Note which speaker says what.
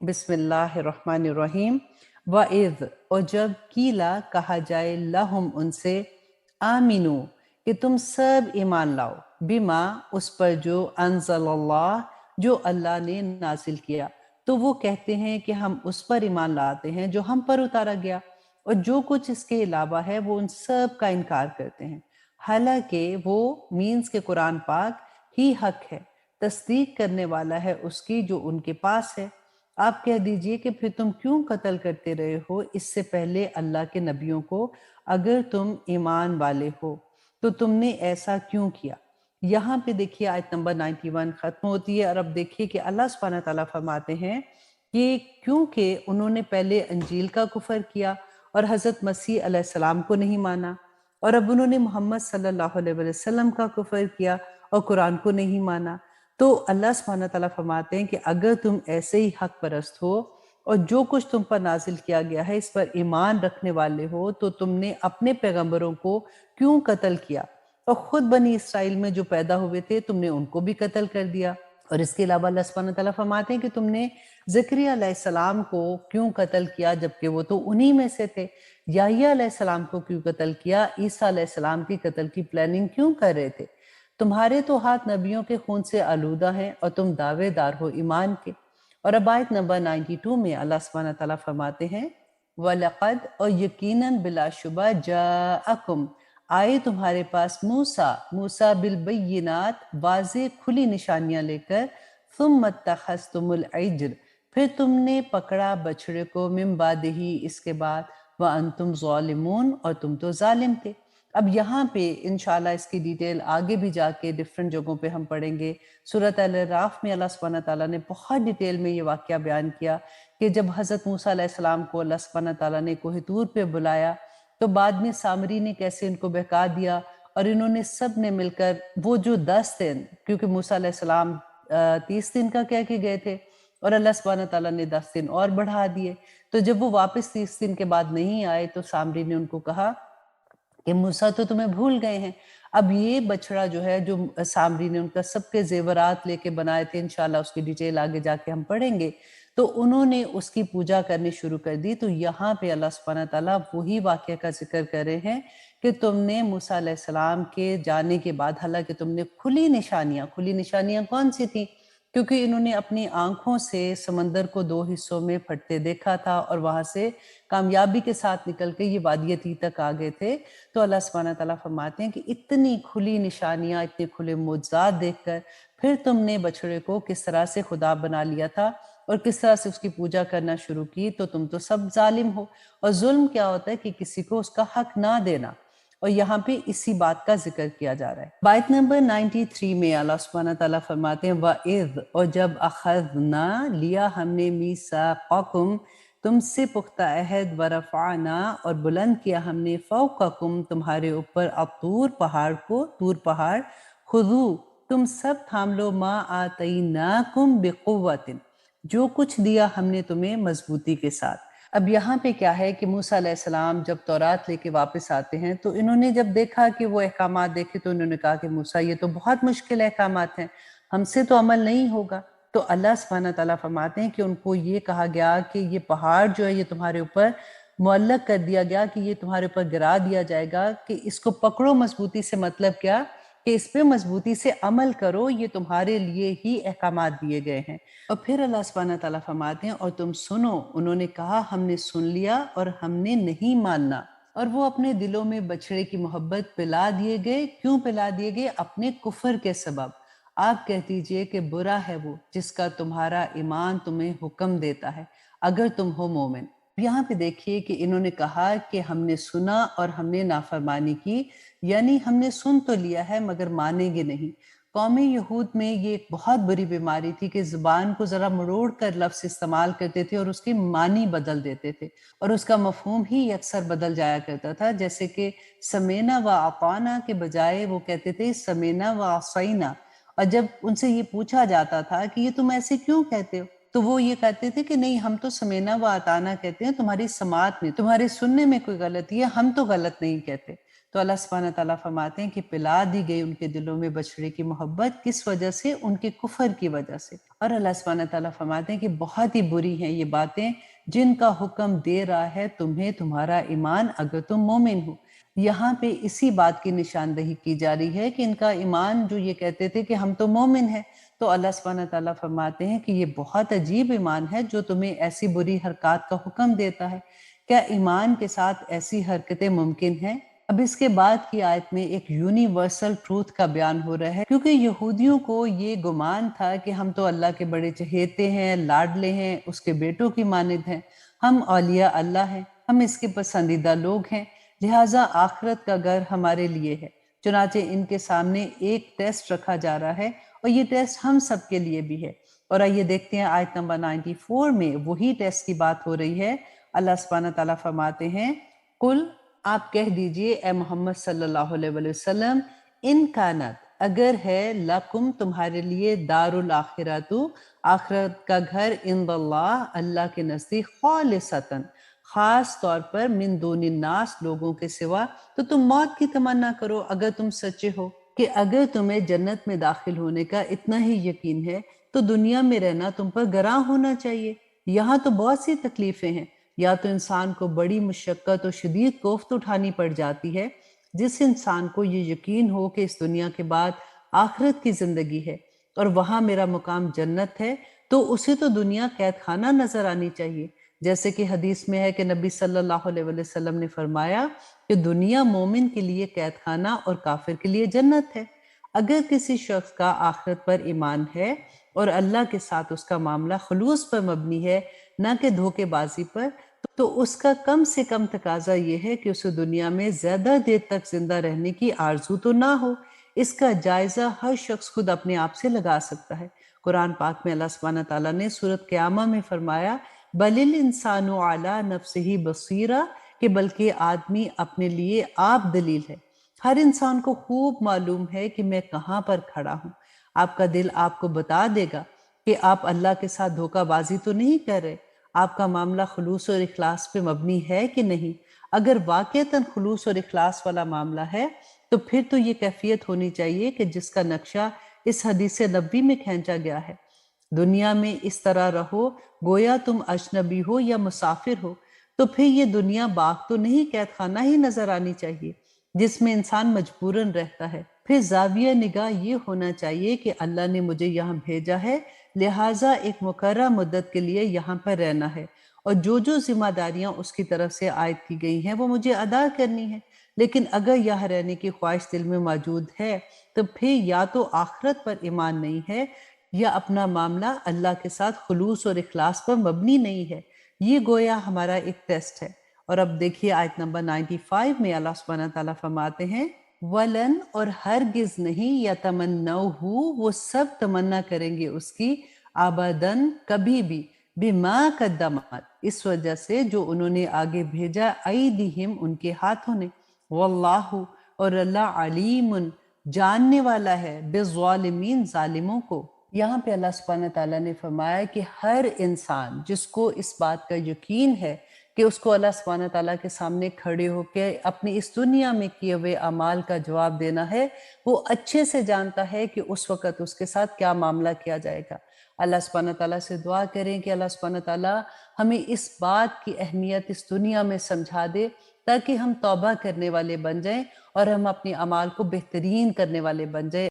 Speaker 1: बिस्मिल्लाहिर्रहमानिर्रहीम। वइज़, और जब कीला कहा जाए लहुम उनसे, आमिनू कि तुम सब ईमान लाओ, बिमा उस पर जो अनज़लल्लाह जो अल्लाह ने नाजिल किया, तो वो कहते हैं कि हम उस पर ईमान लाते हैं जो हम पर उतारा गया, और जो कुछ इसके अलावा है वो उन सब का इनकार करते हैं। हालांकि वो मीन्स के कुरान पाक ही हक है, तस्दीक करने वाला है उसकी जो उनके पास है। आप कह दीजिए कि फिर तुम क्यों कत्ल करते रहे हो इससे पहले अल्लाह के नबियों को? अगर तुम ईमान वाले हो तो तुमने ऐसा क्यों किया? यहाँ पे देखिए आयत नंबर 91 खत्म होती है, और अब देखिए कि अल्लाह सुब्हानहू तआला फरमाते हैं कि क्योंकि उन्होंने पहले अंजील का कुफर किया और हजरत मसीह अलैहिस्सलाम को नहीं माना, और अब उन्होंने मोहम्मद सल्लल्लाहु अलैहि वसल्लम का कुफर किया और कुरान को नहीं माना। तो अल्लाह सुब्हानहू तआला फरमाते हैं कि अगर तुम ऐसे ही हक परस्त हो और जो कुछ तुम पर नाजिल किया गया है इस पर ईमान रखने वाले हो, तो तुमने अपने पैगंबरों को क्यों कत्ल किया, और खुद बनी इसराइल में जो पैदा हुए थे तुमने उनको भी कत्ल कर दिया। और इसके अलावा अल्लाह सुब्हानहू तआला फरमाते हैं कि तुमने ज़करिया अलैहिस्सलाम को क्यों कत्ल किया जबकि वो तो उन्हीं में से थे। याह्या अलैहिस्सलाम को क्यों कत्ल किया, ईसा अलैहिस्सलाम की कत्ल की प्लानिंग क्यों कर रहे थे? तुम्हारे तो हाथ नबियों के खून से आलूदा हैं और तुम दावेदार हो ईमान के। और अब आयत नंबर 92 में अल्लाह सुब्हानहू तआला फरमाते हैं, वलक़द, और यकीनन बिलाशुबा, जाअकुम, आए तुम्हारे पास मूसा बिलबय्यिनात, वाज़े खुली निशानियां लेकर, सुम्म इत्तख़ज़्तुमुल इज्ल, फिर तुमने पकड़ा बछड़े को, मिन बादिही, इसके बाद, व अंतुम ज़ालिमून, और तुम तो जालिम थे। अब यहाँ पे इंशाल्लाह इसकी डिटेल आगे भी जाके डिफरेंट जगहों पे हम पढ़ेंगे। सूरत अल-अराफ में अल्लाह सुब्हानहू तआला ने बहुत डिटेल में ये वाक़या बयान किया कि जब हज़रत मूसा अलैहिस्सलाम को अल्लाह सुब्हानहू तआला ने कोह तूर पे बुलाया, तो बाद में सामरी ने कैसे इनको बहका दिया, और इन्होंने सब ने मिलकर वो जो 10 दिन, क्योंकि मूसा अलैहिस्सलाम 30 दिन का कह के गए थे और अल्लाह सुब्हानहू तआला ने 10 दिन और बढ़ा दिए, तो जब वो वापस 30 दिन के बाद नहीं आए तो सामरी ने उनको कहा कि मूसा तो तुम्हें भूल गए हैं। अब ये बछड़ा जो है, जो सामरी ने उनका सबके ज़ेवरात लेके बनाए थे, इंशाल्लाह उसकी डिटेल आगे जाके हम पढ़ेंगे, तो उन्होंने उसकी पूजा करनी शुरू कर दी। तो यहाँ पे अल्लाह सुब्हानहू तआला वही वाक़या का ज़िक्र कर रहे हैं कि तुमने मूसा अलैहिस्सलाम के जाने के बाद, हालांकि तुमने खुली निशानियां कौन सी थी? क्योंकि इन्होंने अपनी आंखों से समंदर को 2 हिस्सों में फटते देखा था और वहां से कामयाबी के साथ निकल के ये वादिय ती तक आ गए थे। तो अल्लाह सुब्हानहू तआला फरमाते हैं कि इतनी खुली निशानियां, इतने खुले मुअज्जिज़ात देखकर फिर तुमने बछड़े को किस तरह से खुदा बना लिया था और किस तरह से उसकी पूजा करना शुरू की, तो तुम तो सब जालिम हो। और जुल्म क्या होता है कि किसी को उसका हक ना देना, और यहाँ पे इसी बात का जिक्र किया जा रहा है। बायत नंबर 93 में अल्लाह सुब्हानहू तआला फरमाते हैं, वइज़, और जब अखज़ना, लिया हमने, मीसाक़कुम, तुमसे पुख्ता अहद, वरफ़अना, और बुलंद किया हमने, फ़ौक़कुम, तुम्हारे ऊपर, अतूर, पहाड़ को, तूर पहाड़, खुज़ू, तुम सब थाम लो, मा आतईनाकुम बिक़ुव्वतिन, जो कुछ दिया हमने तुम्हें मजबूती के साथ। अब यहाँ पे क्या है कि मूसा अलैहिस्सलाम जब तौरात लेके वापस आते हैं, तो इन्होंने जब देखा कि वो अहकामात देखे, तो उन्होंने कहा कि मूसा ये तो बहुत मुश्किल अहकामात हैं, हमसे तो अमल नहीं होगा। तो अल्लाह सुब्हानहू तआला फरमाते हैं कि उनको ये कहा गया कि ये पहाड़ जो है ये तुम्हारे ऊपर मुअल्लक कर दिया गया, कि ये तुम्हारे ऊपर गिरा दिया जाएगा, कि इसको पकड़ो मजबूती से। मतलब क्या कि इस पे मजबूती से अमल करो, ये तुम्हारे लिए ही अहकामात दिए गए हैं। और फिर अल्लाह सुब्हानहू तआला फरमाते हैं, और तुम सुनो, उन्होंने कहा हमने सुन लिया और हमने नहीं मानना, और वो अपने दिलों में बछड़े की मोहब्बत पिला दिए गए। क्यों पिला दिए गए? अपने कुफर के सबब। आप कह दीजिए कि बुरा है वो जिसका तुम्हारा ईमान तुम्हें हुक्म देता है, अगर तुम हो मोमिन। यहाँ पे देखिए कि इन्होंने कहा कि हमने सुना और हमने नाफरमानी की, यानी हमने सुन तो लिया है मगर मानेंगे नहीं। कौमी यहूद में ये एक बहुत बुरी बीमारी थी कि ज़ुबान को ज़रा मरोड़ कर लफ्ज़ इस्तेमाल करते थे और उसकी मानी बदल देते थे, और उसका मफ़हूम ही अक्सर बदल जाया करता था। जैसे कि समेना व अताना के बजाय वो कहते थे समेना व असैना, और जब उनसे ये पूछा जाता था कि ये तुम ऐसे क्यों कहते हो, तो वो ये कहते थे कि नहीं, हम तो समेना व अताना कहते हैं, तुम्हारी समात में, तुम्हारे सुनने में कोई गलती है, हम तो गलत नहीं कहते। تو اللہ سبحانہ تعالیٰ فرماتے ہیں کہ پلا دی گئی ان کے دلوں میں بچڑے کی محبت، کس وجہ سے؟ ان کے کفر کی وجہ سے۔ اور اللہ سبحانہ تعالیٰ فرماتے ہیں کہ بہت ہی بری ہیں یہ باتیں جن کا حکم دے رہا ہے تمہیں تمہارا ایمان اگر تم مومن ہو۔ یہاں پہ اسی بات کی نشاندہی کی جا رہی ہے کہ ان کا ایمان، جو یہ کہتے تھے کہ ہم تو مومن ہیں، تو اللہ سبحانہ تعالیٰ فرماتے ہیں کہ یہ بہت عجیب ایمان ہے جو تمہیں ایسی بری حرکات کا حکم دیتا ہے۔ کیا ایمان کے ساتھ ایسی حرکتیں ممکن ہیں؟ اب اس کے بعد کی آیت میں ایک یونیورسل ٹروتھ کا بیان ہو رہا ہے، کیونکہ یہودیوں کو یہ گمان تھا کہ ہم تو اللہ کے بڑے چہیتے ہیں، لاڈلے ہیں، اس کے بیٹوں کی مانند ہیں، ہم اولیاء اللہ ہیں، ہم اس کے پسندیدہ لوگ ہیں، لہٰذا آخرت کا گھر ہمارے لیے ہے۔ چنانچہ ان کے سامنے ایک ٹیسٹ رکھا جا رہا ہے، اور یہ ٹیسٹ ہم سب کے لیے بھی ہے۔ اور آئیے دیکھتے ہیں آیت نمبر 94 میں وہی ٹیسٹ کی بات ہو رہی ہے۔ اللہ سبحانہ تعالیٰ فرماتے ہیں، قل، آپ کہہ دیجئے اے محمد صلی اللہ علیہ وسلم، ان کانت، اگر ہے، لکم، تمہارے لیے، دار الاخرۃ، آخرت کا گھر، عند اللہ، اللہ کے نزدیک، خالصتاً، خاص طور پر، من دون الناس، لوگوں کے سوا، تو تم موت کی تمنا کرو اگر تم سچے ہو، کہ اگر تمہیں جنت میں داخل ہونے کا اتنا ہی یقین ہے تو دنیا میں رہنا تم پر گراں ہونا چاہیے۔ یہاں تو بہت سی تکلیفیں ہیں، یا تو انسان کو بڑی مشقت اور شدید کوفت اٹھانی پڑ جاتی ہے، جس انسان کو یہ یقین ہو کہ اس دنیا کے بعد آخرت کی زندگی ہے اور وہاں میرا مقام جنت ہے، تو اسے تو دنیا قید خانہ نظر آنی چاہیے۔ جیسے کہ حدیث میں ہے کہ نبی صلی اللہ علیہ وسلم نے فرمایا کہ دنیا مومن کے لیے قید خانہ اور کافر کے لیے جنت ہے۔ اگر کسی شخص کا آخرت پر ایمان ہے اور اللہ کے ساتھ اس کا معاملہ خلوص پر مبنی ہے، نہ کہ دھوکے بازی پر، تو اس کا کم سے کم تقاضا یہ ہے کہ اسے دنیا میں زیادہ دیر تک زندہ رہنے کی آرزو تو نہ ہو۔ اس کا جائزہ ہر شخص خود اپنے آپ سے لگا سکتا ہے۔ قرآن پاک میں اللہ سبحانہ تعالیٰ نے سورۃ قیامہ میں فرمایا، بل الانسان علی نفسہ بصیرہ، کہ بلکہ آدمی اپنے لیے آپ دلیل ہے۔ ہر انسان کو خوب معلوم ہے کہ میں کہاں پر کھڑا ہوں۔ آپ کا دل آپ کو بتا دے گا کہ آپ اللہ کے ساتھ دھوکہ بازی تو نہیں کر رہے، آپ کا معاملہ خلوص اور اخلاص پہ مبنی ہے کہ نہیں۔ اگر واقعتاً خلوص اور اخلاص والا معاملہ ہے تو پھر تو یہ کیفیت ہونی چاہیے کہ جس کا نقشہ اس حدیث نبوی میں کھینچا گیا ہے۔ دنیا میں اس طرح رہو گویا تم اجنبی ہو یا مسافر ہو، تو پھر یہ دنیا باغ تو نہیں، قید خانہ ہی نظر آنی چاہیے جس میں انسان مجبوراً رہتا ہے۔ پھر زاویہ نگاہ یہ ہونا چاہیے کہ اللہ نے مجھے یہاں بھیجا ہے، لہٰذا ایک مقررہ مدت کے لیے یہاں پر رہنا ہے، اور جو ذمہ داریاں اس کی طرف سے عائد کی گئی ہیں وہ مجھے ادا کرنی ہیں۔ لیکن اگر یہاں رہنے کی خواہش دل میں موجود ہے تو پھر یا تو آخرت پر ایمان نہیں ہے، یا اپنا معاملہ اللہ کے ساتھ خلوص اور اخلاص پر مبنی نہیں ہے۔ یہ گویا ہمارا ایک ٹیسٹ ہے۔ اور اب دیکھیے آیت نمبر 95 میں اللہ سبحانہ تعالیٰ فرماتے ہیں، وَلَن، اور ہرگز نہیں، یَتَمَنَّوْهُ، وہ سب تمنا کریں گے اس کی، آباداً، کبھی بھی، بِمَا قَدَّمَتْ، اس وجہ سے جو انہوں نے آگے بھیجا، ایدیہم، ان کے ہاتھوں نے، واللہ، اور اللہ، علیم، جاننے والا ہے، بالظالمین، ظالموں کو۔ یہاں پہ اللہ سبحانہ تعالیٰ نے فرمایا کہ ہر انسان جس کو اس بات کا یقین ہے کہ اس کو اللہ سبحانہ تعالیٰ کے سامنے کھڑے ہو کے اپنی اس دنیا میں کیے ہوئے اعمال کا جواب دینا ہے، وہ اچھے سے جانتا ہے کہ اس وقت اس کے ساتھ کیا معاملہ کیا جائے گا۔ اللہ سبحانہ تعالیٰ سے دعا کریں کہ اللہ سبحانہ تعالیٰ ہمیں اس بات کی اہمیت اس دنیا میں سمجھا دے، تاکہ ہم توبہ کرنے والے بن جائیں اور ہم اپنے اعمال کو بہترین کرنے والے بن جائیں۔